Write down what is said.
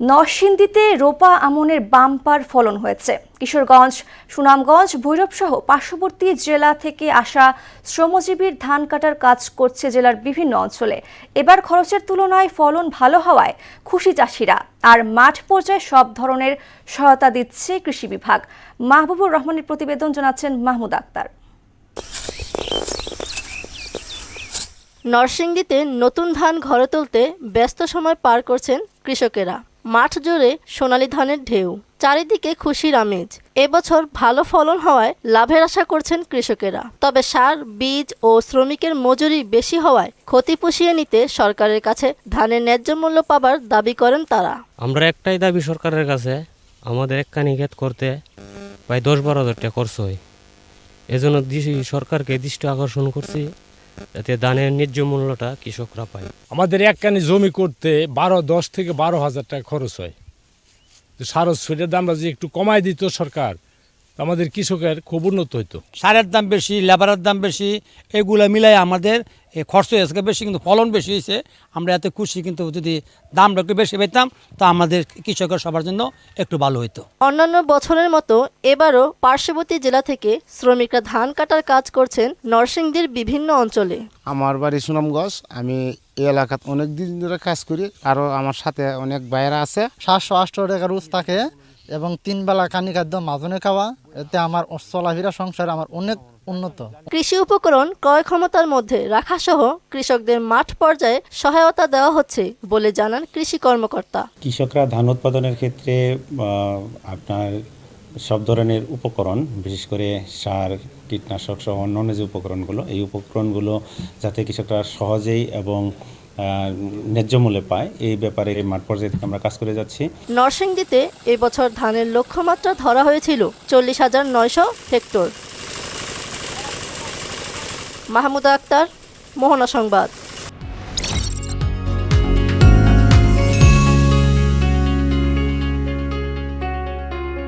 নরসিংদীতে রোপা আমনের বাম্পার ফলন হয়েছে। কিশোরগঞ্জ, সুনামগঞ্জ, ভৈরব সহ পার্শ্ববর্তী জেলা থেকে আসা শ্রমজীবীর ধান কাটার কাজ করছে জেলার বিভিন্ন অঞ্চলে। এবার খরচের তুলনায় ফলন ভালো হওয়ায় খুশি চাষিরা। আর মাঠ পর্যায়ে সব ধরনের সহায়তা দিচ্ছে কৃষি বিভাগ। মাহবুবুর রহমানের প্রতিবেদন জানাচ্ছেন মাহমুদ আক্তার। নরসিংদীতে নতুন ধান ঘরে তুলতে ব্যস্ত সময় পার করছেন কৃষকেরা। মাঠ জুড়ে সোনালী ধানের ঢেউ, চারিদিকে খুশির আমেজ। এবছর ভালো ফলন হওয়ায় লাভের আশা করছেন কৃষকেরা। তবে সার, বীজ ও শ্রমিকের মজুরি বেশি হওয়ায় ক্ষতি পুষিয়ে নিতে সরকারের কাছে ধানের ন্যায্য মূল্য পাবার দাবি করেন তারা। আমরা একটাই দাবি সরকারের কাছে, আমাদের একখানি ক্ষেত করতে প্রায় 10-12 হাজার টাকা খরচ হয়। এজন্য সরকারকে দৃষ্টি আকর্ষণ করছি যাতে ধানের ন্যায্য মূল্যটা কৃষকরা পায়। আমাদের একখানি জমি করতে 10 থেকে 12 হাজার টাকা খরচ হয়। সার স্প্রের দামটা যদি একটু কমায় দিত সরকার, আমাদের কৃষকের খুব উন্নত হইতো। সারের দাম বেশি, লেবারের দাম বেশি, এগুলো মিলাই আমাদের খরচ হয়েছে বেশি, কিন্তু ফলন বেশি হয়েছে। আমরা এত খুশি, কিন্তু যদি দামটা একটু বেশি পেতাম তো আমাদের কৃষকের সবার জন্য একটু ভালো হইতো। অন্যান্য বছরের মতো এবারও পার্শ্ববর্তী জেলা থেকে শ্রমিকরা ধান কাটার কাজ করছেন নরসিংদীর বিভিন্ন অঞ্চলে। আমার বাড়ি সুনামগঞ্জ। আমি এই এলাকাত অনেক দিন ধরে কাজ করি, আরও আমার সাথে অনেক ভাইয়েরা আছে। 700-800 টাকা রোজ থাকে এবং 3 বেলা কানি খাদ্য মাজনে খাওয়া। এতে আমার চলাফেরা সংসার আমার অনেক উন্নত। কৃষি উপকরণ ক্রয় ক্ষমতার মধ্যে রাখা সহ কৃষকদের মাঠ পর্যায়ে সহায়তা দেওয়া হচ্ছে বলে জানান কৃষি কর্মকর্তা। কৃষকরা ধান উৎপাদনের ক্ষেত্রে আপনার সব ধরনের উপকরণ, বিশেষ করে সার, কীটনাশক সহ অন্যান্য যে উপকরণগুলো, এই উপকরণগুলো যাতে কৃষকরা সহজেই এবং ন্যায্য মূল্যে পায়, এই ব্যাপারে মাঠ পর্যায়ে আমরা কাজ করে যাচ্ছি। নরসিংদীতে এবছর ধানের লক্ষ্যমাত্রা ধরা হয়েছিল 40,900 হেক্টর। মাহমুদ আক্তার, মোহনা সংবাদ।